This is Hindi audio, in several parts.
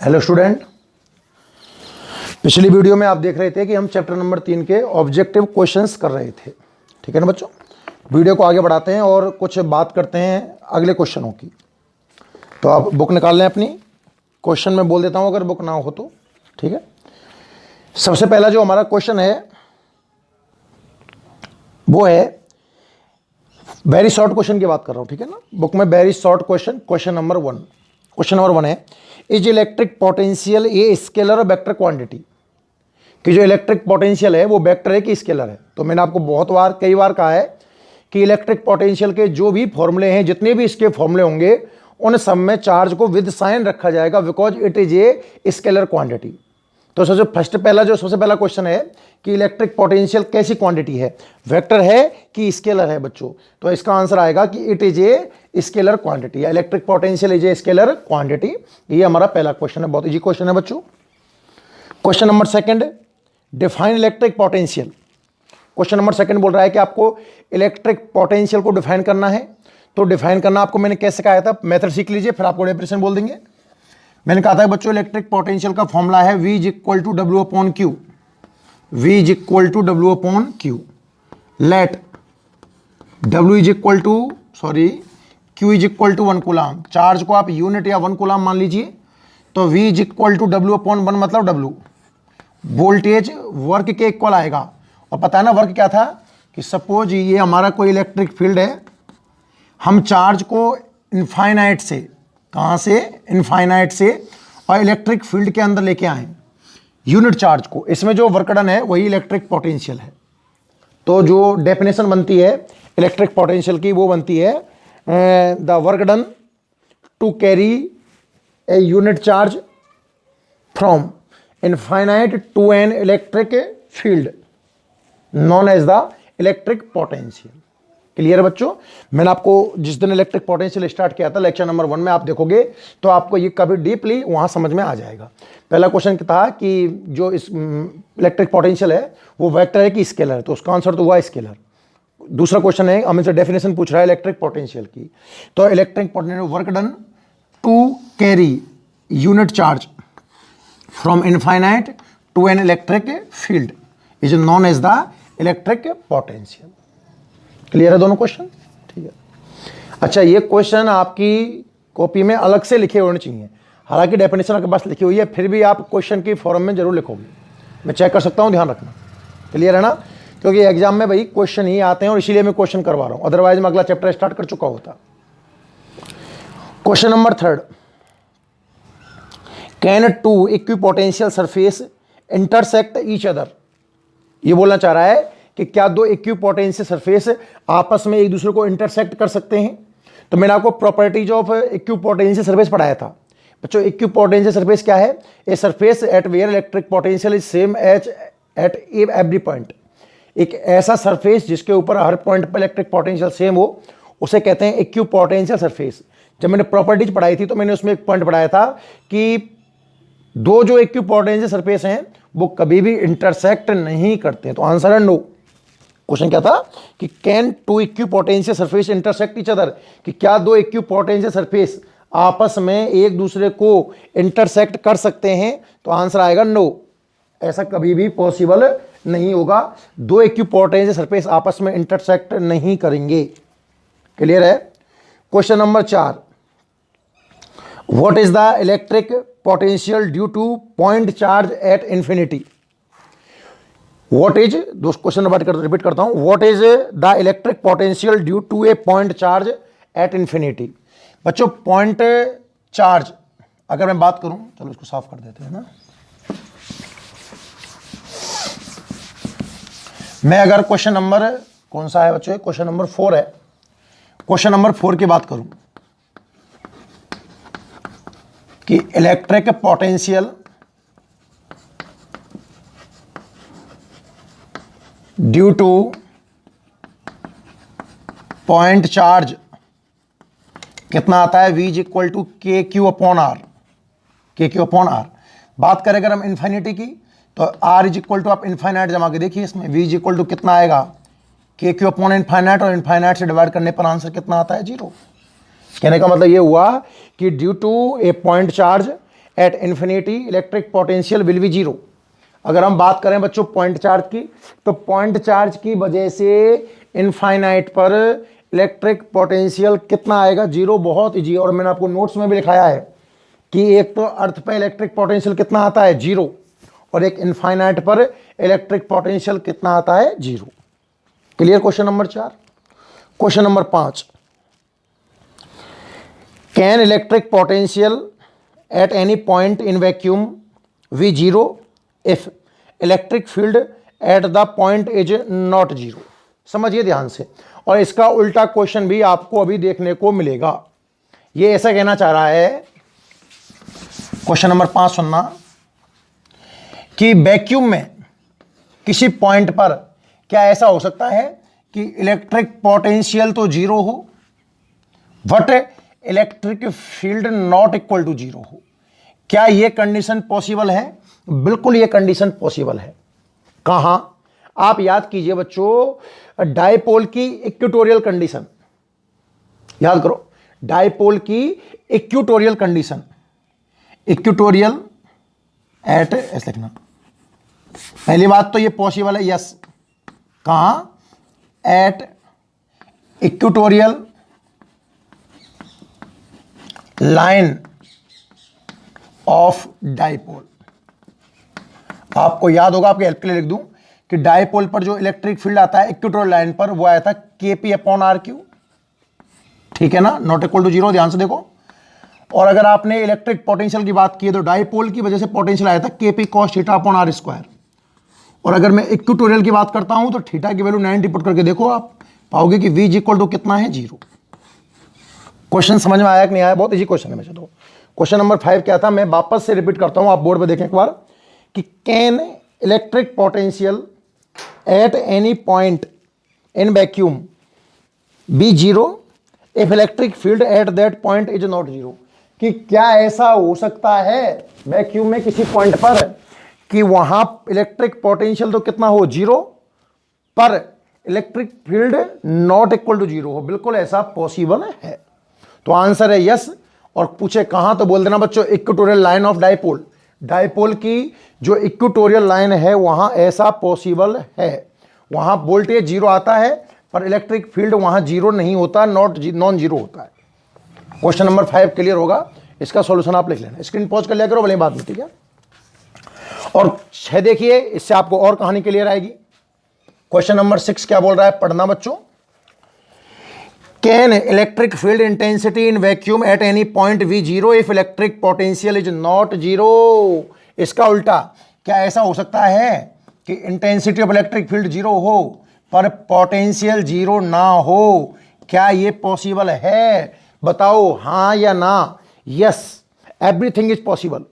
हेलो स्टूडेंट, पिछली वीडियो में आप देख रहे थे कि हम चैप्टर नंबर 3 के ऑब्जेक्टिव क्वेश्चंस कर रहे थे। ठीक है ना बच्चों। वीडियो को आगे बढ़ाते हैं और कुछ बात करते हैं अगले क्वेश्चनों की। तो आप बुक निकाल लें अपनी। क्वेश्चन में बोल देता हूं अगर बुक ना हो तो। ठीक है। सबसे पहला जो हमारा क्वेश्चन है वो है, वेरी शॉर्ट क्वेश्चन की बात कर रहा हूं। ठीक है ना। बुक में very short question, question number 1 है, is electric potential a scalar और वेक्टर क्वांटिटी। कि जो इलेक्ट्रिक पोटेंशियल है वो वेक्टर है कि स्केलर है। तो मैंने आपको कई बार कहा है कि इलेक्ट्रिक पोटेंशियल के जो भी फॉर्मूले हैं, जितने भी इसके फॉर्मूले होंगे, उन सब में चार्ज को विद साइन रखा जाएगा, because it is a scalar quantity. तो सबसे पहला क्वेश्चन है कि इलेक्ट्रिक पोटेंशियल कैसी क्वांटिटी है, वेक्टर है कि स्केलर है बच्चों। तो इसका आंसर आएगा कि it is a scalar quantity, electric potential is a scalar quantity. ये हमारा पहला क्वेश्चन है, बहुत इजी क्वेश्चन है बच्चों। Question number 2, define electric potential. Question number 2 बोल रहा है कि आपको इलेक्ट्रिक पोटेंशियल को डिफाइन करना है। तो डिफाइन करना आपको मैंने कैसे कहा था, मेथड सीख लीजिए, फिर आपको डेफिनेशन बोल देंगे। मैंने कहा था बच्चों इलेक्ट्रिक पोटेंशियल का फॉर्मूला है V is equal to W upon Q। V is equal to W upon Q। Let W is equal to Q is equal to 1 coulomb. Charge को आप यूनिट या 1 कूलाम मान लीजिए। तो V is equal to W upon 1 मतलब W वोल्टेज वर्क के इक्वल आएगा। और पता है ना वर्क क्या था, कि सपोज ये हमारा कोई इलेक्ट्रिक फील्ड है, हम चार्ज को इनफाइनाइट से, कहाँ से, इनफाइनाइट से, और इलेक्ट्रिक फील्ड के अंदर लेके आए यूनिट चार्ज को। इसमें जो वर्क डन है वही इलेक्ट्रिक पोटेंशियल है। तो जो डेफिनेशन बनती है इलेक्ट्रिक पोटेंशियल की वो बनती है the work done to carry a unit charge from infinite to an electric field known as the electric potential. Clear है बच्चों। मैंने आपको जिस दिन इलेक्ट्रिक पोटेंशियल स्टार्ट किया था लेक्चर नंबर 1 में, आप देखोगे तो आपको ये कभी डीपली वहां समझ में आ जाएगा। पहला क्वेश्चन था कि जो इस इलेक्ट्रिक पोटेंशियल है वो वेक्टर है कि स्केलर है, तो उसका आंसर तो हुआ स्केलर। दूसरा क्वेश्चन है, हमें से डेफिनेशन पूछ रहा है इलेक्ट्रिक पोटेंशियल की। तो electric potential work done to carry unit charge from infinite to an electric field is known as the electric potential. Clear है दोनों क्वेश्चन। ठीक है। अच्छा, ये क्वेश्चन आपकी कॉपी में अलग से लिखे होने चाहिए। हालांकि डेफिनेशन आपके पास लिखी हुई है, फिर भी आप क्वेश्चन की फॉर्म में जरूर लिखोगे। मैं चेक कर सकता हूँ, ध्यान रखना। क्लियर है ना। क्योंकि एग्जाम में भाई क्वेश्चन ही आते हैं और इसीलिए मैं क्वेश्चन करवा रहा हूँ, अदरवाइज मैं अगला चैप्टर स्टार्ट कर चुका होता। Question number 3, can two equipotential surface intersect each other. ये बोलना चाह रहा है कि क्या दो इक्विपोटेंशियल सरफेस आपस में एक दूसरे को इंटरसेक्ट कर सकते हैं। तो मैंने आपको प्रॉपर्टीज ऑफ इक्विपोटेंशियल सरफेस पढ़ाया था बच्चों। इक्विपोटेंशियल सरफेस क्या है, a surface at where electric potential is same as at every point. एक ऐसा सरफेस जिसके ऊपर हर पॉइंट पर इलेक्ट्रिक पोटेंशियल सेम हो, उसे कहते हैं इक्विपोटेंशियल सरफेस। जब मैंने प्रॉपर्टीज पढ़ाई थी तो मैंने उसमें एक पॉइंट पढ़ाया था कि दो जो इक्विपोटेंशियल सरफेस हैं वो कभी भी इंटरसेक्ट नहीं करते। तो आंसर है नो। क्वेश्चन क्या था कि can two equipotential surface intersect each other, कि क्या दो इक्विपोटेंशियल सरफेस आपस में एक दूसरे को इंटरसेक्ट कर सकते हैं। तो आंसर आएगा नो, ऐसा कभी भी पॉसिबल नहीं होगा। दो इक्विपोटेंशियल सरफेस आपस में इंटरसेक्ट नहीं करेंगे। क्लियर है। Question number 4, what is the electric potential due to point charge at infinity. What is, दो क्वेश्चन रिपीट करता हूं, what is the electric potential due to a point charge at infinity. बच्चों पॉइंट चार्ज अगर मैं बात करूं, चलो इसको साफ कर देते हैं ना। मैं अगर क्वेश्चन नंबर कौन सा है बच्चों, क्वेश्चन नंबर 4 है। क्वेश्चन नंबर 4 की बात करूं कि electric potential due to point charge कितना आता है, V इज इक्वल टू के क्यू अपॉन आर। के क्यू अपॉन आर बात करें अगर हम इन्फिनिटी की, तो R इज इक्वल टू, आप इन्फाइनाइट जमा के देखिए, इसमें V इज इक्वल टू कितना आएगा, के क्यू अपॉन इन्फाइनाइट, और इन्फाइनाइट से डिवाइड करने पर आंसर कितना आता है, 0। कहने का मतलब ये हुआ कि due to a point charge at infinity electric potential will be zero. अगर हम बात करें बच्चों पॉइंट चार्ज की, तो पॉइंट चार्ज की वजह से इनफाइनाइट पर इलेक्ट्रिक पोटेंशियल कितना आएगा? जीरो। बहुत इजी। और मैंने आपको नोट्स में भी लिखाया है कि एक तो अर्थ पे इलेक्ट्रिक पोटेंशियल कितना आता है? जीरो। और एक इनफाइनाइट पर इलेक्ट्रिक पोटेंशियल कितना आता है? Zero. Clear? Question number 4। Question number 5, can electric potential at any point in vacuum we zero if electric field at the point is not zero. समझिए ध्यान से। और इसका उल्टा क्वेश्चन भी आपको अभी देखने को मिलेगा। ये ऐसा कहना चाह रहा है, क्वेश्चन नंबर 5 सुनना, कि वैक्यूम में किसी पॉइंट पर क्या ऐसा हो सकता है कि इलेक्ट्रिक पोटेंशियल तो जीरो हो but electric field not equal to zero हो? क्या यह कंडीशन पॉसिबल है? बिल्कुल यह कंडीशन पॉसिबल है। कहां? आप याद कीजिए बच्चों, डायपोल की इक्वेटोरियल कंडीशन याद करो। डायपोल की इक्वेटोरियल कंडीशन, इक्वेटोरियल एट, ऐसे लिखना। पहली बात तो ये पॉसिबल है, यस। कहां? At equatorial line of dipole. आपको याद होगा, आपके हेल्प के लिए लिख दूं कि डायपोल पर जो इलेक्ट्रिक फील्ड आता है इक्वेटोरियल लाइन पर, वो आया था KP अपॉन RQ। ठीक है ना? Not equal to zero. ध्यान से देखो। और अगर आपने इलेक्ट्रिक पोटेंशियल की बात की तो डायपोल की वजह से पोटेंशियल आया था KP cos theta upon R square. और अगर मैं इक्वेटोरियल की बात करता हूं तो थीटा की वैल्यू 90 पुट करके देखो, आप पाओगे कि V इक्वल टू कितना है? जीरो। क्वेश्चन समझ में आया कि नहीं आया? बहुत इजी क्वेश्चन है। मैं चलो क्वेश्चन नंबर 5 क्या था, मैं वापस से रिपीट करता हूं, आप बोर्ड पे देखें एक बार, कि can electric potential at any point in vacuum be zero if electric field at that point is not zero? कि क्या ऐसा हो सकता है वैक्यूम में किसी पॉइंट पर कि वहां इलेक्ट्रिक पोटेंशियल तो कितना हो? जीरो, पर electric field not equal to zero हो? बिल्कुल ऐसा पॉसिबल है। तो आंसर है यस। और पूछे कहां तो बोल देना बच्चों equatorial line of dipole. Dipole की जो इक्वेटोरियल लाइन है वहां ऐसा पॉसिबल है। वहां वोल्टेज जीरो आता है पर इलेक्ट्रिक फील्ड वहां जीरो नहीं होता, नॉन जीरो होता है। क्वेश्चन नंबर 5 क्लियर होगा। इसका सॉल्यूशन आप लिख लेना, स्क्रीन पॉज कर लिया करो भले बाद में। ठीक है? और 6 देखिए, इससे आपको और कहानी क्लियर आएगी। क्वेश्चन नंबर 6 क्या बोल रहा है? पढ़ना बच्चों। Can electric field intensity in vacuum eight any point we zero if electric potential is not zero? इसका उल्टा, क्या ऐसा हो सकता है कि intensity of electric field zero हो पर पोटेंशियल जीरो ना हो? क्या ये पॉसिबल है? बताओ हां या ना। Yes, everything is possible.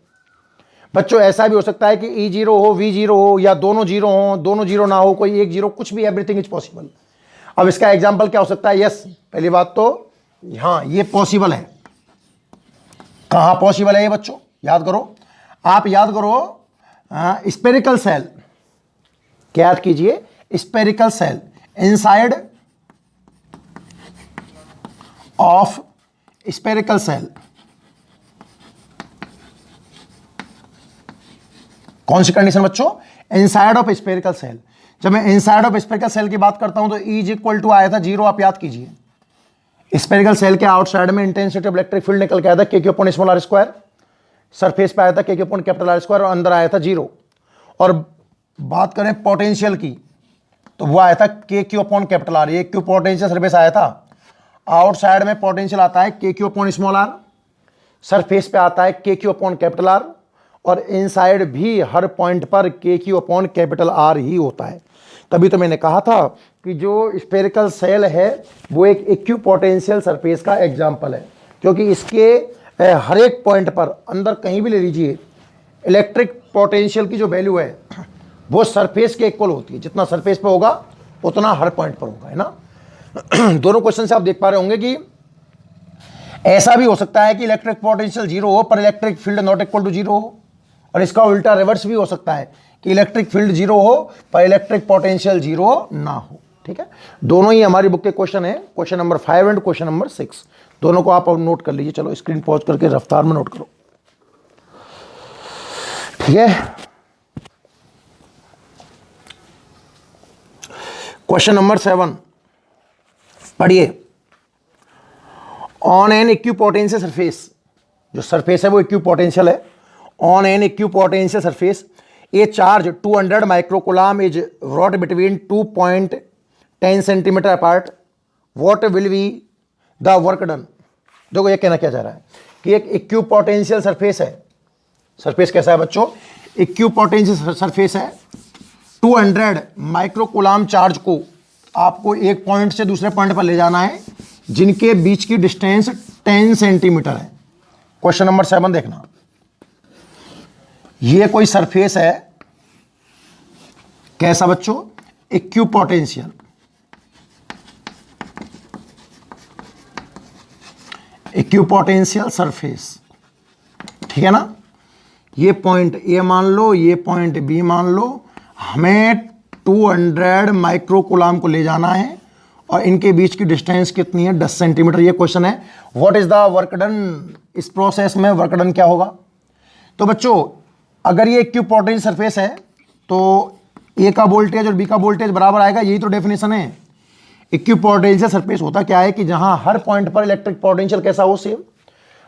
बच्चों ऐसा भी हो सकता है कि E जीरो हो, V जीरो हो, या दोनों जीरो हो, दोनों जीरो ना हो, कोई एक जीरो, कुछ भी, एवरीथिंग इज पॉसिबल। अब इसका एग्जाम्पल क्या हो सकता है? यस, पहली बात तो हाँ ये पॉसिबल है। कहां पॉसिबल है ये बच्चों? याद करो, आप याद करो। स्पेरिकल सेल, क्या याद कीजिए? Spherical shell inside of spherical shell. कौन सी कंडीशन बच्चों? Inside of spherical shell. जब मैं इनसाइड ऑफ स्पेरिकल सेल की बात करता हूं तो E इज इक्वल टू आया था जीरो। आप याद कीजिए, स्पेरिकल सेल के आउटसाइड में इंटेंसिटी ऑफ इलेक्ट्रिक फील्ड निकल के आया था KQ upon small r square. Surface पे आया था KQ upon capital R square और अंदर आया था जीरो। और बात करें पोटेंशियल की तो वो आया था KQ अपॉन कैपिटल R। ये क्यू पोटेंशियल सरफेस आया था। आउटसाइड में पोटेंशियल आता है KQ upon small r, surface पे आता है KQ अपॉन कैपिटल R, और इनसाइड भी हर पॉइंट पर KQ अपॉन कैपिटल R ही होता है। तभी तो मैंने कहा था कि जो स्फेरिकल सेल है वो एक इक्विपोटेंशियल सरफेस का एग्जाम्पल है, क्योंकि इसके हर एक पॉइंट पर अंदर कहीं भी ले लीजिए इलेक्ट्रिक पोटेंशियल की जो वैल्यू है वो सरफेस के इक्वल होती है। जितना सरफेस पे होगा उतना हर पॉइंट पर होगा, है ना। दोनों क्वेश्चन से आप देख पा रहे होंगे कि ऐसा भी हो सकता है कि इलेक्ट्रिक पोटेंशियल जीरो हो पर electric field not equal to zero हो, और इसका उल्टा रिवर्स भी हो सकता है कि इलेक्ट्रिक फील्ड जीरो हो पर इलेक्ट्रिक पोटेंशियल जीरो ना हो। ठीक है, दोनों ही हमारी बुक के क्वेश्चन है, question number 5 and question number 6। दोनों को आप नोट कर लीजिए। चलो स्क्रीन पॉज करके रफ्तार में नोट करो। ठीक है। क्वेश्चन नंबर 7 पढ़िए। ऑन एन इक्विपोटेंशियल सरफेस, जो सरफेस है वो इक्विपोटेंशियल है। On an equipotential surface a charge 200 microcoulomb is brought between 2.10 centimetre apart, what will be the work done. देखो ये कहना क्या चाह रहा है कि एक इक्विपोटेंशियल सरफेस है। सरफेस कैसा है बच्चों? इक्विपोटेंशियल सरफेस है। 200 माइक्रोकूलम चार्ज को आपको एक पॉइंट से दूसरे पॉइंट पर ले जाना है, जिनके बीच की डिस्टेंस 10 सेंटीमीटर है। क्वेश्चन नंबर 7 देखना। ये कोई सरफेस है, कैसा बच्चों? इक्विपोटेंशियल। इक्विपोटेंशियल सरफेस, ठीक है ना। ये पॉइंट ए मान लो, ये पॉइंट बी मान लो। हमें 200 माइक्रोकूलम को ले जाना है और इनके बीच की डिस्टेंस कितनी है? 10 सेंटीमीटर। ये क्वेश्चन है what is the work done. इस प्रोसेस में वर्क डन क्या होगा? तो बच्चों अगर ये इक्विपोटेंशियल सरफेस है तो ए का वोल्टेज और बी का वोल्टेज बराबर आएगा, यही तो डेफिनेशन है। इक्विपोटेंशियल सरफेस होता क्या है कि जहां हर पॉइंट पर इलेक्ट्रिक पोटेंशियल कैसा हो? सेम।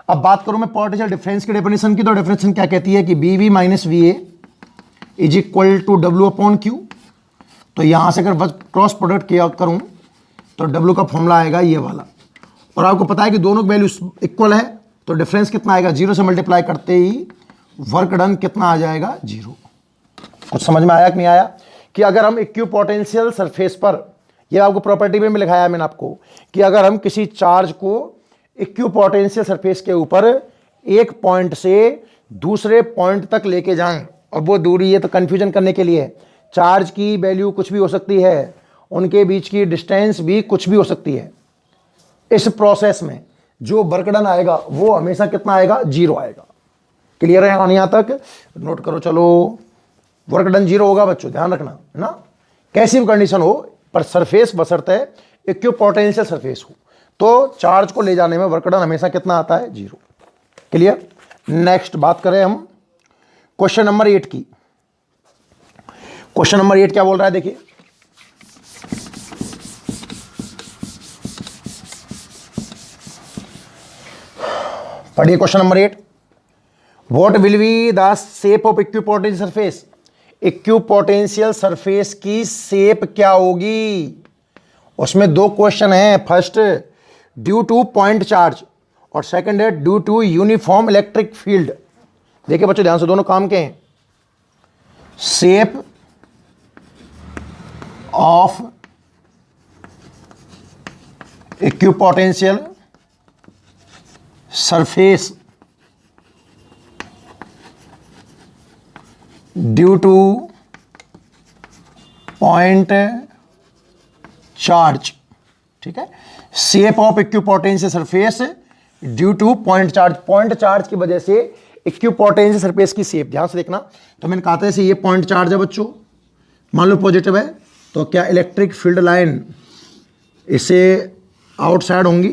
अब बात करूं मैं पोटेंशियल डिफरेंस की डेफिनेशन की, तो डेफिनेशन क्या कहती है कि B V minus V A is equal to W upon Q. तो यहां से अगर क्रॉस प्रोडक्ट किया करूं तो डब्ल्यू का फॉर्मूला आएगा ये वाला। और आपको पता है कि दोनों की वैल्यू इक्वल है, तो डिफरेंस कितना आएगा? 0 से मल्टीप्लाई करते ही वर्क डन कितना आ जाएगा? 0। कुछ समझ में आया कि नहीं आया? कि अगर हम इक्विपोटेंशियल सरफेस पर, ये आपको प्रॉपर्टी में भी लिखाया है मैंने आपको, कि अगर हम किसी चार्ज को इक्विपोटेंशियल सरफेस के ऊपर एक पॉइंट से दूसरे पॉइंट तक लेके जाएं, और वो दूरी है तो कंफ्यूजन करने के लिए, चार्ज की वैल्यू कुछ भी हो सकती है, उनके बीच की डिस्टेंस भी कुछ भी हो सकती है। इस प्रोसेस में जो वर्क डन आएगा वो हमेशा कितना आएगा? 0 आएगा। क्लियर है यहाँ तक? नोट करो। चलो, वर्क डन 0 होगा बच्चों, ध्यान रखना है ना। कैसी भी कंडीशन हो, पर सरफेस बशर्ते इक्विपोटेंशियल सरफेस हो, तो चार्ज को ले जाने में वर्क डन हमेशा कितना आता है? 0। क्लियर। नेक्स्ट बात करें हम क्वेश्चन नंबर 8 की। क्वेश्चन नंबर 8 क्या बोल रहा है? देखिए, पढ़िए question number 8। What will be the shape of equipotential surface. Equipotential surface की शेप क्या होगी? उसमें 2 क्वेश्चन हैं। First due to point charge और सेकंड है due to uniform electric field. देखिए बच्चों ध्यान से, दोनों काम के हैं। Shape of equipotential surface due to point charge, ठीक है। Shape of equipotential surface due to point charge. Point charge की वजह से इक्विपोटेंशियल सरफेस की शेप, ध्यान से देखना। तो मैंने कहा था ऐसे, ये पॉइंट चार्ज है बच्चों, मान लो पॉजिटिव है, तो क्या इलेक्ट्रिक फील्ड लाइन इससे आउटसाइड होंगी?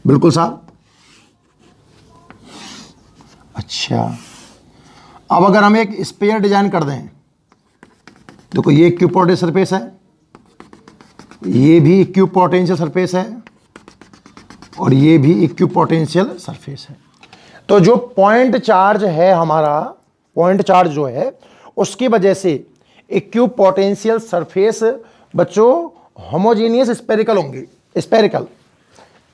बिल्कुल साहब। अच्छा, अब अगर हम एक स्फीयर डिजाइन कर दें, देखो ये इक्विपोटेंशियल सरफेस है, ये भी इक्विपोटेंशियल सरफेस है और ये भी इक्विपोटेंशियल सरफेस है। तो जो पॉइंट चार्ज है हमारा, पॉइंट चार्ज जो है, उसकी वजह से इक्विपोटेंशियल सरफेस बच्चों होमोजीनियस स्फेरिकल होंगे। स्फेरिकल,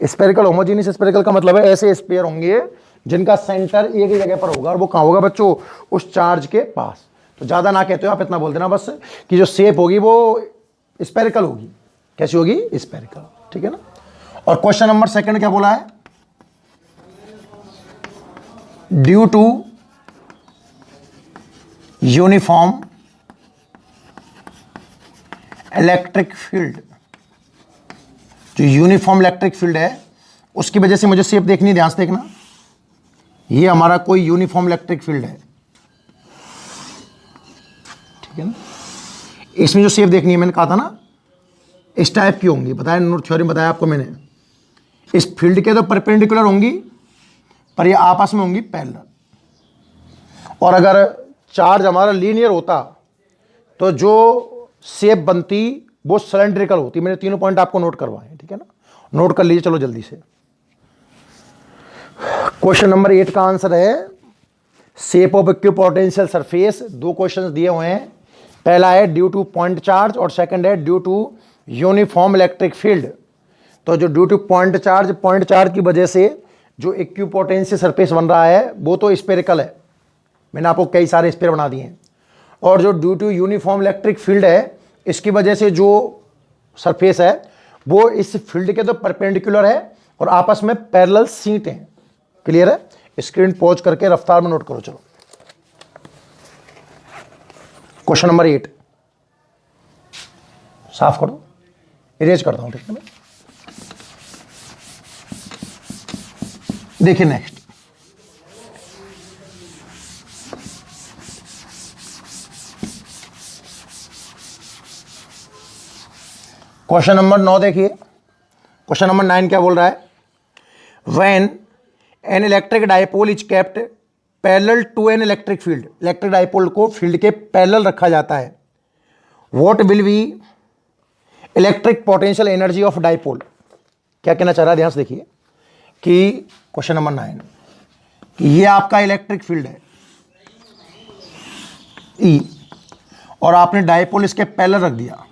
स्फेरिकल होमोजीनियस स्फेरिकल का मतलब है ऐसे स्फीयर होंगे जिनका सेंटर एक ही जगह पर होगा, और वो कहाँ होगा बच्चों? उस चार्ज के पास। तो ज़्यादा ना कहते हो आप, इतना बोल देना बस कि जो शेप होगी वो स्फेरिकल होगी। कैसी होगी? स्फेरिकल, ठीक है ना। और क्वेश्चन नंबर 2 क्या बोला है? Due to uniform electric field, जो यूनिफॉर्म इलेक्ट्रिक फील्ड है उसकी वजह से मुझे शेप देखनी, ध्यान से देखना। ये हमारा कोई यूनिफॉर्म इलेक्ट्रिक फील्ड है, ठीक है ना। इसमें जो शेप देखनी है, मैंने कहा था ना इस टाइप की होंगी, बताया, नोट थ्योरी में बताया आपको मैंने। इस फील्ड के तो परपेंडिकुलर होंगी, पर ये आपस में होंगी पैरेलल। और अगर चार्ज हमारा लीनियर होता तो जो शेप बनती वो सिलेंड्रिकल होती। मैंने तीनों पॉइंट आपको नोट करवाए, ठीक है ना, नोट कर लीजिए। चलो जल्दी से क्वेश्चन नंबर 8 का आंसर है शेप ऑफ इक्विपोटेंशियल सरफेस। दो क्वेश्चन दिए हुए हैं, पहला है ड्यू टू पॉइंट चार्ज और सेकंड है due to uniform electric field. तो जो ड्यू टू पॉइंट चार्ज की वजह से जो इक्विपोटेंशियल सरफेस बन रहा है वो तो स्फेरिकल है, मैंने आपको कई सारे स्फीयर बना दिए हैं। और जो due to uniform electric field है, इसकी वजह से जो सरफेस है वो इस फील्ड के तो परपेंडिकुलर है और आपस में पैरेलल सीट हैं। क्लियर है? स्क्रीन पॉज करके रफ्तार में नोट करो। चलो क्वेश्चन नंबर 8 साफ करो, इरेज करता हूं, ठीक है ना। देखिए नेक्स्ट, क्वेश्चन नंबर 9 देखिए। क्वेश्चन नंबर 9 क्या बोल रहा है? When an electric dipole is kept parallel to an electric field, electric dipole को फील्ड के पैरेलल रखा जाता है, what will be electric potential energy of dipole. क्या कहना चाह रहा है, ध्यान से देखिए कि क्वेश्चन नंबर 9 कि ये आपका इलेक्ट्रिक फील्ड है ई और आपने डायपोल इसके पैरेलल रख दिया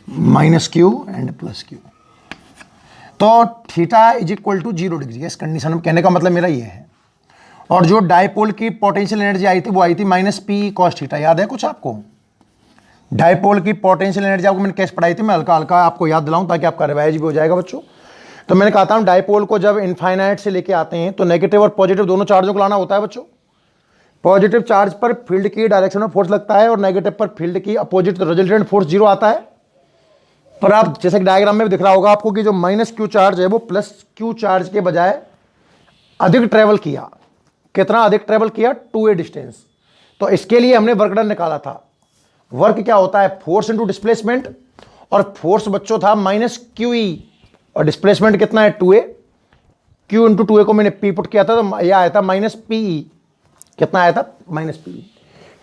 -q एंड +q, तो theta is equal to 0 degree. इस कंडीशन में कहने का मतलब मेरा ये है। और जो डायपोल की पोटेंशियल एनर्जी आई थी वो आई थी -p cos थीटा। याद है कुछ आपको? डायपोल की पोटेंशियल एनर्जी आपको मैंने कैसे पढ़ाई थी, मैं हल्का हल्का आपको याद दिलाऊं ताकि आपका रिवाइज भी हो जाएगा बच्चों। तो मैंने कहा था हम डायपोल को जब इनफाइनाइट से लेके आते हैं तो नेगेटिव और पॉजिटिव दोनों चार्जों को लाना होता है बच्चों। पॉजिटिव चार्ज पर फील्ड की डायरेक्शन में फोर्स लगता है और नेगेटिव पर फील्ड की अपोजिट रिजल्टेंट फोर्स 0 आता है। पर आप जैसे डायग्राम में भी दिख रहा होगा आपको कि जो -q चार्ज है वो +q चार्ज के बजाय अधिक ट्रेवल किया। कितना अधिक ट्रेवल किया? 2a distance. तो इसके लिए हमने वर्क डन निकाला था। वर्क क्या होता है? फोर्स इंटू डिस्प्लेसमेंट, और फोर्स बच्चों था -qe और डिस्प्लेसमेंट कितना है? 2a। q इंटू 2a को मैंने p पुट किया था तो यह आया था -pe। कितना आया था? -pe।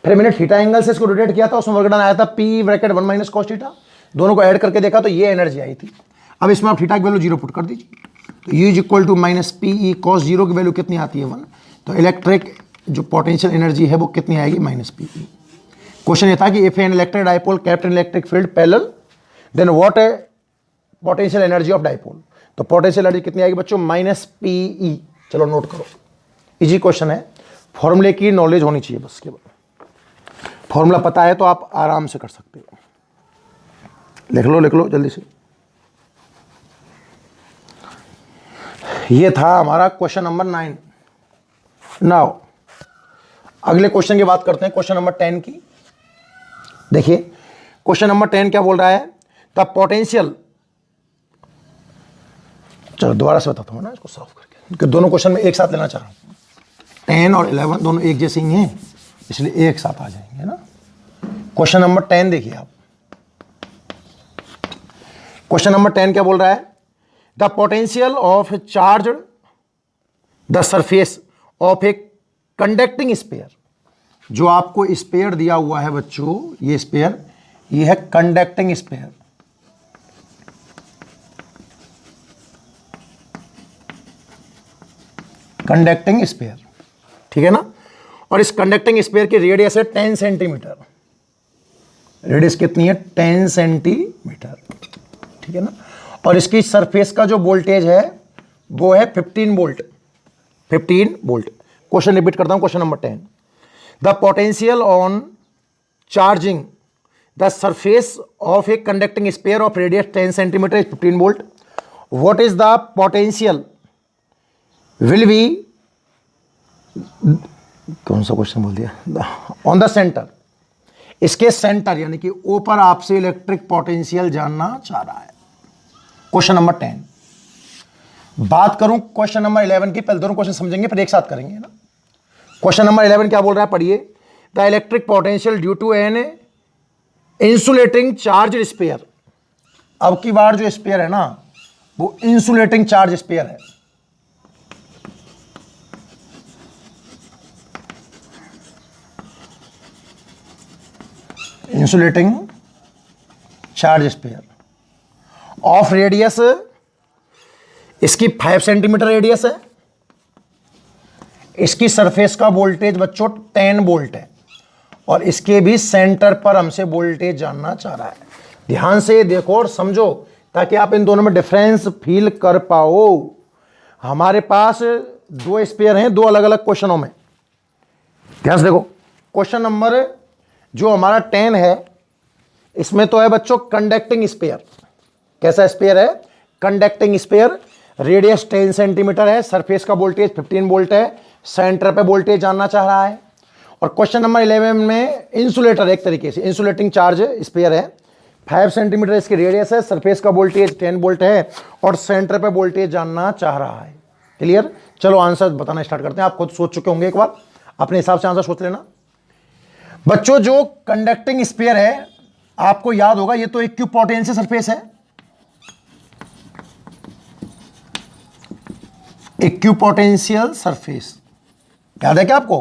फिर मैंने थीटा एंगल से इसको रोटेट किया था, उसमें वर्क डन आया था p ब्रैकेट 1 - cos थीटा। दोनों को ऐड करके देखा तो ये एनर्जी आई थी। अब इसमें आप थीटा की वैल्यू 0 पुट कर दीजिए तो u is equal to -pe cos 0 की वैल्यू कितनी आती है? 1। तो इलेक्ट्रिक जो पोटेंशियल एनर्जी है वो कितनी आएगी? -pe। क्वेश्चन ये था कि if an electric dipole kept in electric field parallel then what है पोटेंशियल एनर्जी ऑफ डायपोल। तो पोटेंशियल एनर्जी कितनी आएगी बच्चों? -pe। चलो नोट करो, इजी क्वेश्चन है, फॉर्मूले की नॉलेज होनी चाहिए बस। केवल फॉर्मूला पता है तो आप आराम से कर सकते हो। लिख लो जल्दी से। ये था हमारा क्वेश्चन नंबर 9। नाउ अगले क्वेश्चन की बात करते हैं, क्वेश्चन नंबर 10 की। देखिए क्वेश्चन नंबर 10 क्या बोल रहा है? द पोटेंशियल, चलो दोबारा से बताता हूँ ना इसको साफ करके, क्योंकि दोनों क्वेश्चन में एक साथ लेना चाह रहा हूँ। 10 और 11 दोनों एक जैसे ही हैं, इसलिए एक साथ आ जाएंगे ना। क्वेश्चन नंबर 10 देखिए आप। क्वेश्चन नंबर 10 क्या बोल रहा है? The potential of charge the surface of a conducting sphere. जो आपको स्फीयर दिया हुआ है बच्चों, ये स्फीयर, ये है कंडक्टिंग स्फीयर। कंडक्टिंग स्फीयर, ठीक है ना। और इस कंडक्टिंग स्फीयर की रेडियस है 10 सेंटीमीटर। रेडियस कितनी है? 10 सेंटीमीटर, ठीक है ना। और इसकी सरफेस का जो वोल्टेज है वो है 15 वोल्ट। 15 वोल्ट। क्वेश्चन रिपीट करता हूं, question number 10। The potential on charging the surface of a conducting sphere of radius 10 centimetre is 15 volt. What is the potential will B, कौन सा क्वेश्चन बोल दिया? ऑन द सेंटर, इसके सेंटर यानी कि ऊपर आपसे इलेक्ट्रिक पोटेंशियल जानना चाह रहा है। Question number 10। बात करूं क्वेश्चन नंबर 11 की, पहले दोनों क्वेश्चन समझेंगे फिर एक साथ करेंगे ना। क्वेश्चन नंबर 11 क्या बोल रहा है? पढ़िए। The electric potential due to an insulating charge sphere. अब की बार जो स्फीयर है ना वो इंसुलेटिंग चार्ज स्फीयर है। Insulating charge sphere of radius, इसकी 5 सेंटीमीटर रेडियस है, इसकी सरफेस का वोल्टेज बच्चों 10 वोल्ट है, और इसके भी सेंटर पर हमसे वोल्टेज जानना चाह रहा है। ध्यान से देखो और समझो ताकि आप इन दोनों में डिफरेंस फील कर पाओ। हमारे पास दो स्पेयर हैं दो अलग अलग क्वेश्चनों में। ध्यान से देखो, क्वेश्चन नंबर जो हमारा 10 है इसमें तो है बच्चों कंडक्टिंग स्पेयर। कैसा स्पेयर है? कंडक्टिंग स्पेयर, रेडियस 10 सेंटीमीटर है, सरफेस का वोल्टेज 15 वोल्ट है, सेंटर पे वोल्टेज जानना चाह रहा है। और क्वेश्चन नंबर 11 में इंसुलेटर, एक तरीके से इंसुलेटिंग चार्ज स्पेयर है, 5 सेंटीमीटर इसकी रेडियस है, सरफेस का वोल्टेज 10 वोल्ट है और सेंटर पे वोल्टेज जानना चाह रहा है। क्लियर? चलो आंसर बताना स्टार्ट करते हैं। आप खुद सोच चुके होंगे, एक बार अपने हिसाब से आंसर सोच लेना। बच्चों जो कंडक्टिंग स्पेयर है आपको याद होगा, ये तो इक्विपोटेंशियल सरफेस है, इक्विपोटेंशियल सरफेस, याद है क्या आपको?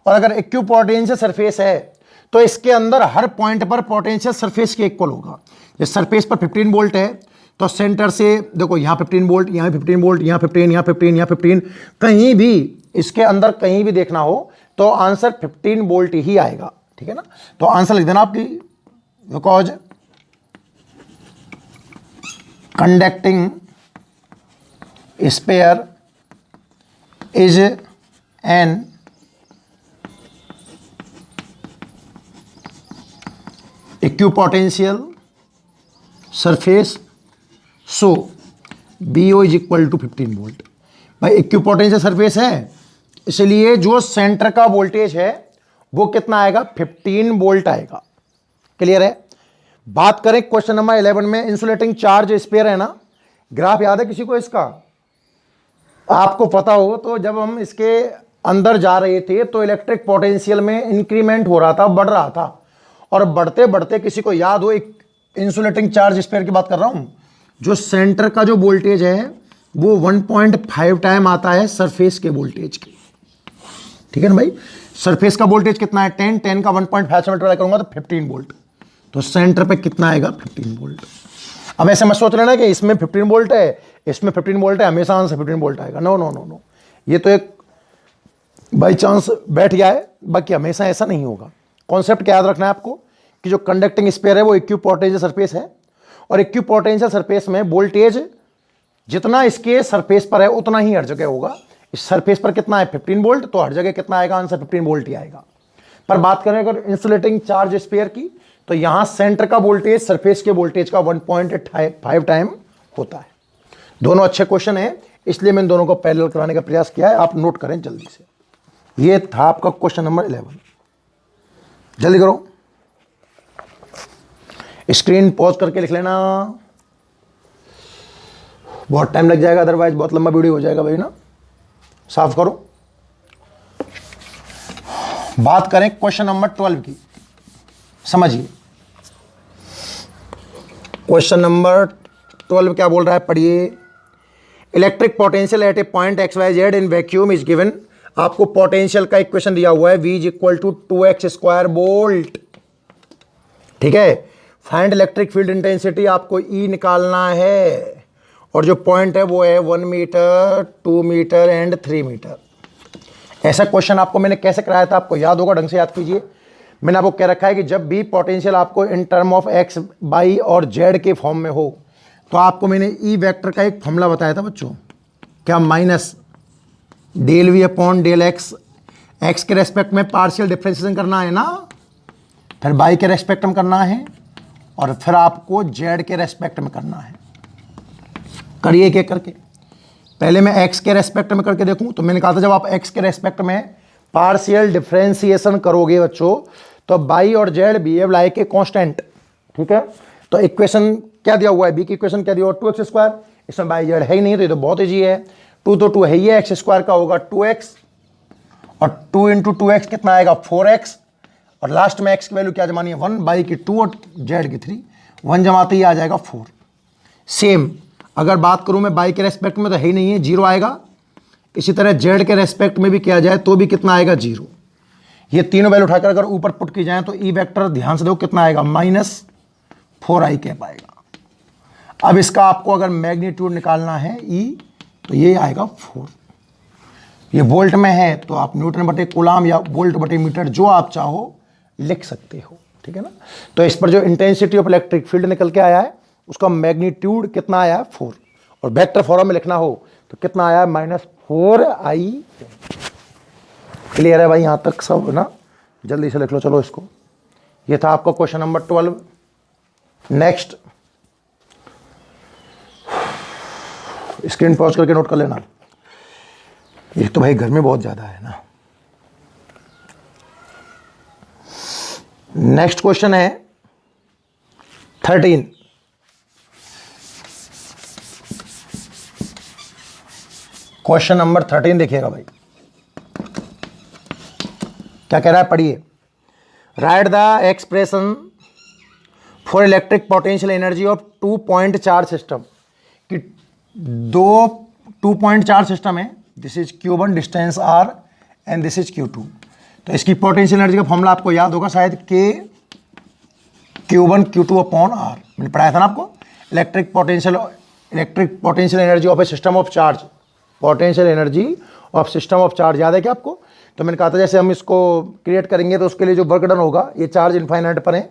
और अगर इक्विपोटेंशियल सरफेस है तो इसके अंदर हर पॉइंट पर पोटेंशियल सरफेस के इक्वल होगा। इस सरफेस पर 15 वोल्ट है तो सेंटर से देखो यहां 15 वोल्ट, यहां 15 वोल्ट, यहां 15, यहां 15, यहां 15, कहीं भी इसके अंदर कहीं भी देखना हो तो आंसर 15 वोल्ट ही आएगा। ठीक है ना? तो आंसर लिख देना आपकी, because conducting sphere is an equipotential surface, so BO is equal to 15 volt. भाई इक्विपोटेंशियल सरफेस है इसलिए जो सेंटर का वोल्टेज है वो कितना आएगा? 15 वोल्ट आएगा। क्लियर है? बात करें क्वेश्चन नंबर 11 में, इंसुलेटिंग चार्ज स्पेयर है ना, ग्राफ याद है किसी को इसका? आपको पता हो तो जब हम इसके अंदर जा रहे थे तो इलेक्ट्रिक पोटेंशियल में इंक्रीमेंट हो रहा था, बढ़ रहा था, और बढ़ते बढ़ते किसी को याद हो, एक इंसुलेटिंग चार्ज स्पेयर की बात कर रहा हूं, जो सेंटर का जो वोल्टेज है वो 1.5 टाइम आता है सरफेस के वोल्टेज की। ठीक है ना भाई? सरफेस का वोल्टेज कितना है? 10 का 1.5 से मल्टीप्लाई करूंगा तो 15 वोल्ट, तो सेंटर पे कितना आएगा? 15 वोल्ट। अब ऐसे मत सोच लेना कि इसमें 15 वोल्ट है, इसमें 15 वोल्ट है, हमेशा आंसर 15 वोल्ट आएगा। नो नो नो नो, ये तो एक बाई चांस बैठ गया है, बाकी हमेशा ऐसा नहीं होगा। कॉन्सेप्ट क्या याद रखना है आपको कि जो कंडक्टिंग स्पेयर है वो इक्विपोटेंशियल सरफेस है, और इक्विपोटेंशियल सरफेस में वोल्टेज जितना इसके सरफेस पर है उतना ही हर जगह होगा। इस सरफेस पर कितना है? 15 वोल्ट, तो हर जगह कितना आएगा? आंसर 15 वोल्ट ही आएगा। पर बात करें अगर इंसुलेटिंग चार्ज स्पेयर की, तो यहां सेंटर का वोल्टेज सरफेस के वोल्टेज का 1.5 टाइम होता है। दोनों अच्छे क्वेश्चन है, इसलिए मैंने दोनों को पैरेलल कराने का प्रयास किया है। आप नोट करें जल्दी से। ये था आपका क्वेश्चन नंबर 11। जल्दी करो, स्क्रीन पॉज करके लिख लेना, बहुत टाइम लग जाएगा, अदरवाइज बहुत लंबा वीडियो हो जाएगा भाई ना। साफ करो। बात करें क्वेश्चन नंबर 12 की, समझिए क्वेश्चन नंबर 12 क्या बोल रहा है, पढ़िए। Electric potential at a point XYZ in vacuum is given. आपको पोटेंशियल का इक्वेशन दिया हुआ है, V is equal to 2x² volt. ठीक है? फाइंड इलेक्ट्रिक फील्ड इंटेंसिटी, आपको E निकालना है, और जो पॉइंट है वो है 1 मीटर, 2 मीटर एंड 3 मीटर। ऐसा क्वेश्चन आपको मैंने कैसे कराया था, आपको याद होगा, ढंग से याद कीजिए। मैंने आपको कह रखा है कि जब भी पोटेंशियल आपको in term of x, y और z के फॉर्म में हो, तो आपको मैंने E वेक्टर का एक फॉर्मूला बताया था बच्चों, क्या? Minus del V upon del x, x के रेस्पेक्ट में पार्शियल डिफरेंशिएशन करना है ना, फिर y के रेस्पेक्ट में करना है, और फिर आपको z के रेस्पेक्ट में करना है। करिए एक एक करके। पहले मैं x के रेस्पेक्ट में करके देखूं, तो मैंने कहा था जब आप x के रेस्पेक्ट में पार्शियल डिफरेंशिएशन करोगे बच्चों, तो y और z behave like a constant. ठीक है? तो इक्वेशन क्या दिया हुआ है? b की इक्वेशन क्या दिया हुआ? 2x²। इसमें y z है ही नहीं, तो ये तो बहुत ईजी है। 2 तो 2 है ही है, x² का होगा 2x, और 2 इंटू 2x कितना आएगा? 4x, और लास्ट में x की वैल्यू क्या जमानी है? 1, y की 2 और z की 3, 1 जमाते ही आ जाएगा 4। सेम अगर बात करूं मैं y के रेस्पेक्ट में, तो है ही नहीं है, 0 आएगा। इसी तरह z के रेस्पेक्ट में भी किया जाए तो भी कितना आएगा? 0। ये तीनों वैल्यू उठाकर अगर ऊपर पुट की जाए तो ई वेक्टर ध्यान से देखो कितना आएगा, -4i कैप आएगा। अब इसका आपको अगर मैग्नीट्यूड निकालना है ई, तो ये आएगा 4। ये वोल्ट में है तो आप न्यूटन बटे कूलाम या वोल्ट बटे मीटर जो आप चाहो लिख सकते हो, ठीक है ना। तो इस पर जो इंटेंसिटी ऑफ इलेक्ट्रिक फील्ड निकल के आया है उसका मैग्नीट्यूड कितना आया है, 4। और वेक्टर फॉर्म में लिखना हो तो कितना आया है, -4i। क्लियर है भाई, यहाँ तक सब ना, जल्दी से लिख लो। चलो इसको, ये था आपका question number 12। Next, screen pause करके नोट कर लेना, ये तो भाई घर में बहुत ज़्यादा है ना। नेक्स्ट क्वेश्चन है 13। क्वेश्चन नंबर 13 देखिएगा भाई, क्या कह रहा है, पढ़िए। Right the expression for electric potential energy of 2 point charge system. कि 2 पॉइंट चार्ज सिस्टम है, this is Q1 distance R and this is Q2। तो इसकी पोटेंशियल एनर्जी का फॉर्मूला आपको याद होगा शायद, K Q1 Q2 upon R। मैंने पढ़ाया था ना आपको, electric potential energy of A system of charge, potential energy of system of charge, याद है क्या आपको। तो मैंने कहा था जैसे हम इसको क्रिएट करेंगे तो उसके लिए जो वर्क डन होगा, ये चार्ज इनफाइनाइट पर है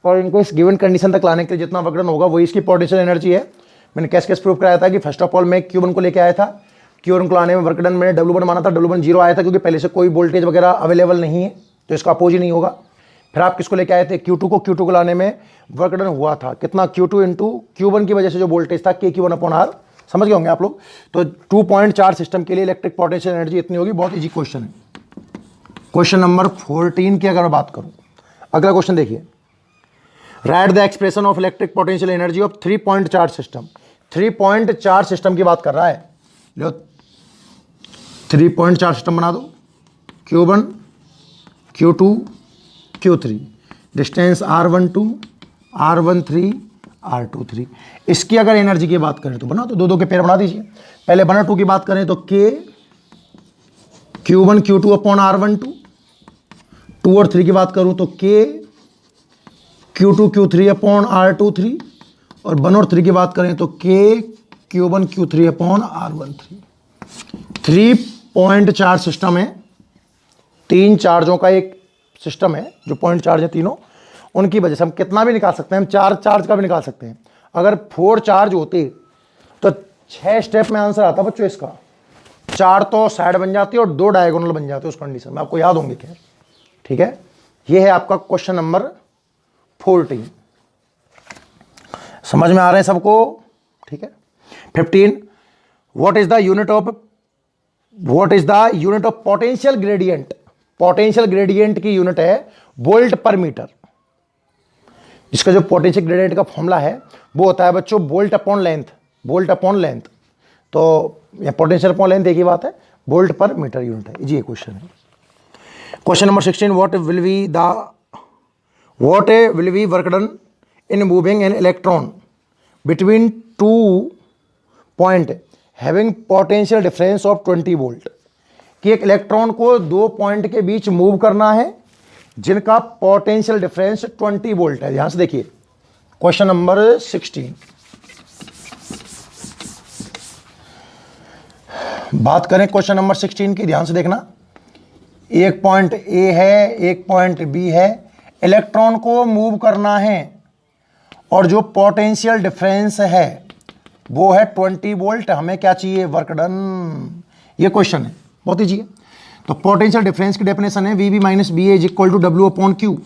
और इनको इस गिवन कंडीशन तक लाने के लिए जितना वर्क डन होगा वही इसकी पोटेंशियल एनर्जी है। मैंने कैसे प्रूव कराया था कि फर्स्ट ऑफ ऑल मैं Q1 को लेके आया था, Q1 को लाने में वर्क डन मैंने W1 माना था, W1 0 आया था क्योंकि पहले से कोई वोल्टेज वगैरह अवेलेबल नहीं है तो इसका अपोज ही नहीं होगा। फिर आप किसको लेके आए थे, Q2 को लाने में वर्क डन हुआ था कितना, Q2 इंटू Q1 की वजह से जो वोल्टेज था KQ1 अपॉन R, समझ गए होंगे आप लोग। तो 2 पॉइंट चार्ज सिस्टम के लिए इलेक्ट्रिक पोटेंशियल एनर्जी इतनी होगी, बहुत ईजी क्वेश्चन है। क्वेश्चन नंबर 14 की अगर मैं बात करूं, अगला क्वेश्चन देखिए। Right the expression of electric potential energy of 3 point charge system. 3 point charge system की बात कर रहा है, लो 3 पॉइंट चार्ज सिस्टम बना दो, Q1 Q2 Q3, distance R12 R13 R23। इसकी अगर एनर्जी की बात करें तो बना तो दो के पेयर बना दीजिए। पहले 1 और 2 की बात करें तो K Q1 Q2 upon R12, 2 और 3 की बात करूं तो K Q2 Q3 upon R23, और 1 और 3 की बात करें तो K Q1 Q3 upon R13। 3 point charge system है, 3 चार्जों का एक सिस्टम है, जो पॉइंट चार्ज है तीनों, उनकी वजह से हम कितना भी निकाल सकते हैं, हम 4 चार्ज का भी निकाल सकते हैं। अगर 4 चार्ज होते तो 6 स्टेप में आंसर आता बच्चों इसका। 4 तो साइड बन जाती है और 2 डायगोनल बन जाते हैं उस कंडीशन में, आपको याद होंगे खैर, ठीक है। ये है आपका क्वेश्चन नंबर 14, समझ में आ रहे हैं सबको, ठीक है। 15, what is the unit of potential gradient. Potential gradient की यूनिट है वोल्ट पर मीटर। इसका जो पोटेंशियल ग्रेडियंट का फॉर्मूला है वो होता है बच्चों volt upon length, volt upon length. तो ये पोटेंशियल अपॉन लेंथ एक ही बात है, वोल्ट पर मीटर यूनिट है। जी ये क्वेश्चन है। Question number 16, what will B work done in moving an electron between 2 point having potential difference of 20 volt. कि एक इलेक्ट्रॉन को 2 पॉइंट के बीच मूव करना है जिनका पोटेंशियल डिफरेंस 20 वोल्ट है। ध्यान से देखिए क्वेश्चन नंबर 16। बात करें क्वेश्चन नंबर 16 की, ध्यान से देखना। एक पॉइंट ए है, एक पॉइंट बी है, इलेक्ट्रॉन को मूव करना है और जो पोटेंशियल डिफरेंस है वो है 20 वोल्ट। हमें क्या चाहिए, वर्क डन। ये क्वेश्चन है, बहुत ईजी है। तो पोटेंशियल डिफरेंस की डेफिनेशन है V minus B is equal to W upon Q.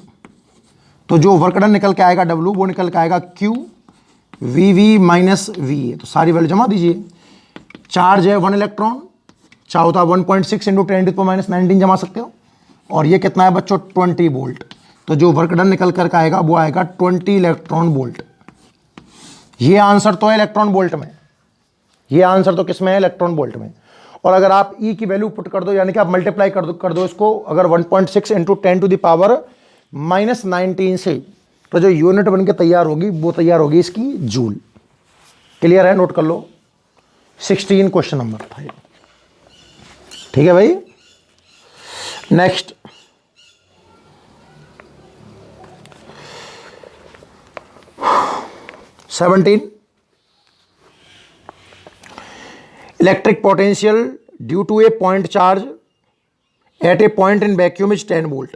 तो जो वर्क डन निकल के आएगा डब्ल्यू, वो निकल के आएगा क्यू वी माइनस वी। तो सारी वैल्यू जमा दीजिए। चार्ज है 1 इलेक्ट्रॉन, चाहे होता 1.6 इंटू 10⁻⁹ जमा सकते हो, और ये कितना है बच्चों 20 वोल्ट। तो जो वर्क डन निकल कर आएगा वो आएगा 20 इलेक्ट्रॉन वोल्ट। ये आंसर तो है इलेक्ट्रॉन वोल्ट में, ये आंसर तो किस में है, इलेक्ट्रॉन वोल्ट में। और अगर आप ई की वैल्यू पुट कर दो, यानी कि आप मल्टीप्लाई कर दो इसको, अगर 1.6 इंटू 10⁻⁻⁹ से, तो जो यूनिट बन के तैयार होगी वो तैयार होगी इसकी जूल। क्लियर है, नोट कर लो। 16 क्वेश्चन नंबर था ये, ठीक है भाई। Next 17, electric potential due to a point charge at a point in vacuum is 10 volt.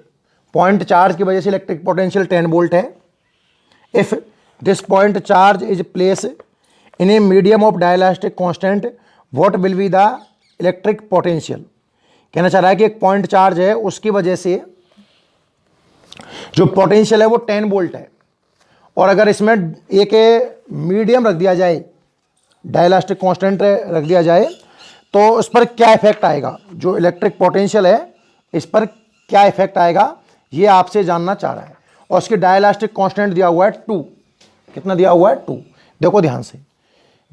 Point charge की वजह से इलेक्ट्रिक पोटेंशियल 10 वोल्ट है। If this point charge is place in a medium of dielectric constant what will be the electric potential. कहना चाह रहा है कि एक पॉइंट चार्ज है, उसकी वजह से जो पोटेंशियल है वो 10 वोल्ट है, और अगर इसमें एक मीडियम रख दिया जाए, डायइलेक्ट्रिक कांस्टेंट रख दिया जाए, तो उस पर क्या इफेक्ट आएगा, जो इलेक्ट्रिक पोटेंशियल है इस पर क्या इफेक्ट आएगा, ये आपसे जानना चाह रहा है। और उसकी डायइलेक्ट्रिक कांस्टेंट दिया हुआ है 2। कितना दिया हुआ है? 2। देखो ध्यान से,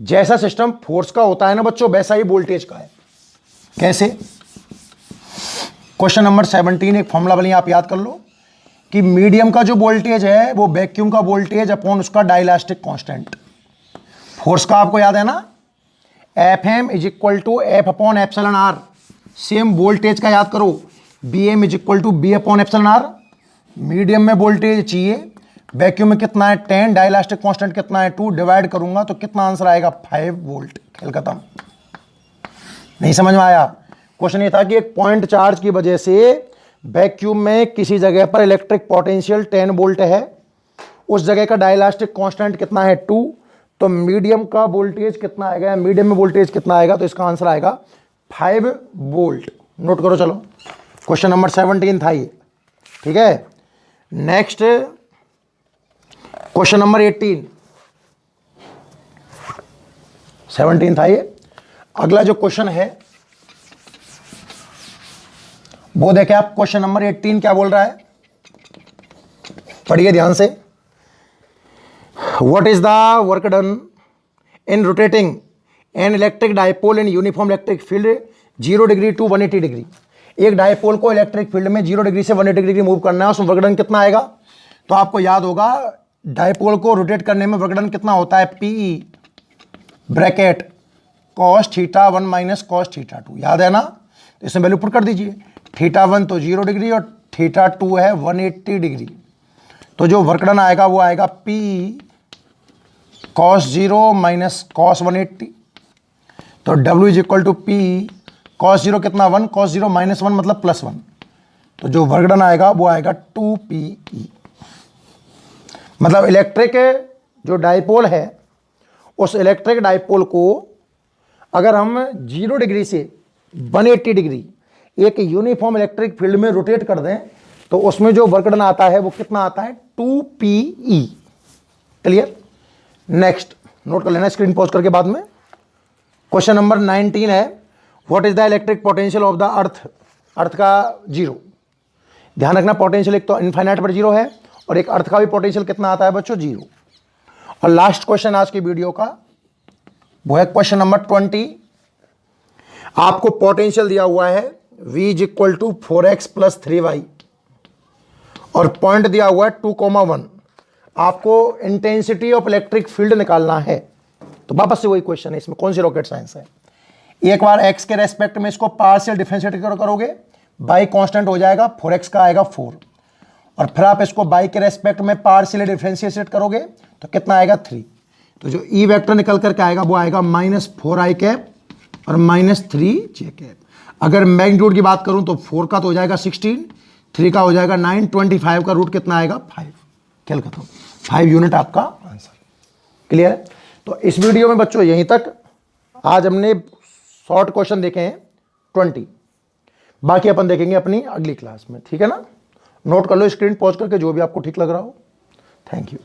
जैसा सिस्टम फोर्स का होता है ना बच्चों, वैसा ही वोल्टेज का है। कैसे? क्वेश्चन नंबर 17 एक फॉर्मूला बनी, आप याद कर लो कि मीडियम का जो वोल्टेज है वो वैक्यूम का वोल्टेज अपॉन उसका डायइलेक्ट्रिक कांस्टेंट। फोर्स का आपको याद है ना, Fm is equal to F upon epsilon R. Same voltage का याद करो, Bm is equal to B upon epsilon R. Medium में वोल्टेज चाहिए, वैक्यूम में कितना है 10, डायइलेक्ट्रिक कांस्टेंट कितना है 2, डिवाइड करूंगा तो कितना आंसर आएगा 5 वोल्ट। खेल खत्म। नहीं समझ में आया? क्वेश्चन ये था कि एक पॉइंट चार्ज की वजह से वैक्यूम में किसी जगह पर इलेक्ट्रिक पोटेंशियल 10 वोल्ट है, उस जगह का डायइलेक्ट्रिक कांस्टेंट कितना है 2, तो मीडियम का वोल्टेज कितना आएगा, मीडियम में वोल्टेज कितना आएगा, तो इसका आंसर आएगा 5 वोल्ट। नोट करो चलो, क्वेश्चन नंबर 17 था ये, ठीक है। नेक्स्ट क्वेश्चन नंबर 18, 17 था ये। अगला जो क्वेश्चन है वो देखें आप, क्वेश्चन नंबर 18 क्या बोल रहा है, पढ़िए ध्यान से। What is the work done in rotating an electric dipole in uniform electric field 0 degree to 180 degree. एक डायपोल को इलेक्ट्रिक फील्ड में 0 डिग्री से 180 डिग्री मूव करना है, उसमें वर्क डन कितना आएगा? तो आपको याद होगा डायपोल को रोटेट करने में वर्क डन कितना होता है, P bracket cos θ1 minus cos θ2, याद है ना? तो इसमें वैल्यू पुट कर दीजिए। θ1 तो 0 डिग्री और θ2 है 180 डिग्री, तो जो वर्क डन आएगा वो आएगा P cos 0 माइनस cos 180। तो W is equal to P cos 0 कितना 1, cos 0 माइनस 1 मतलब प्लस 1, तो जो वर्क डन आएगा वो आएगा 2PE। मतलब इलेक्ट्रिक जो डायपोल है, उस इलेक्ट्रिक डायपोल को अगर हम 0 डिग्री से 180 डिग्री एक यूनिफॉर्म इलेक्ट्रिक फील्ड में रोटेट कर दें, तो उसमें जो वर्क डन आता है वो कितना आता है 2PE। क्लियर? नेक्स्ट नोट कर लेना स्क्रीन पॉज करके बाद में। क्वेश्चन नंबर 19 है, what is the electric potential of the earth. Earth का 0, ध्यान रखना पोटेंशियल एक तो इनफाइनाइट पर 0 है, और एक अर्थ का भी पोटेंशियल कितना आता है बच्चों 0। और लास्ट क्वेश्चन आज की वीडियो का वो है क्वेश्चन नंबर 20। आपको पोटेंशियल दिया हुआ है V is equal to 4x plus 3y, और पॉइंट दिया हुआ है 2,1। आपको इंटेंसिटी ऑफ इलेक्ट्रिक फील्ड निकालना है। तो वापस से वही क्वेश्चन है, इसमें कौन सी रॉकेट साइंस है। एक बार x के रेस्पेक्ट में इसको पार्शियल डिफरेंशिएट करोगे, बाई कांस्टेंट हो जाएगा 4x का आएगा 4, और फिर आप इसको बाई के रेस्पेक्ट में पार्शियल डिफरेंशिएट करोगे तो कितना आएगा 3। तो जो ई वेक्टर निकल करके आएगा वो आएगा -4i कैप और -3j कैप। अगर मैग्नीट्यूड की बात करूं तो 4 का तो हो जाएगा 16, 3 का हो जाएगा 9, 25 का रूट कितना आएगा 5। खेल खत्म, 5 यूनिट आपका आंसर। क्लियर है? तो इस वीडियो में बच्चों यहीं तक। आज हमने शॉर्ट क्वेश्चन देखे हैं 20, बाकी अपन देखेंगे अपनी अगली क्लास में, ठीक है ना? नोट कर लो स्क्रीन पॉज करके जो भी आपको ठीक लग रहा हो। Thank you.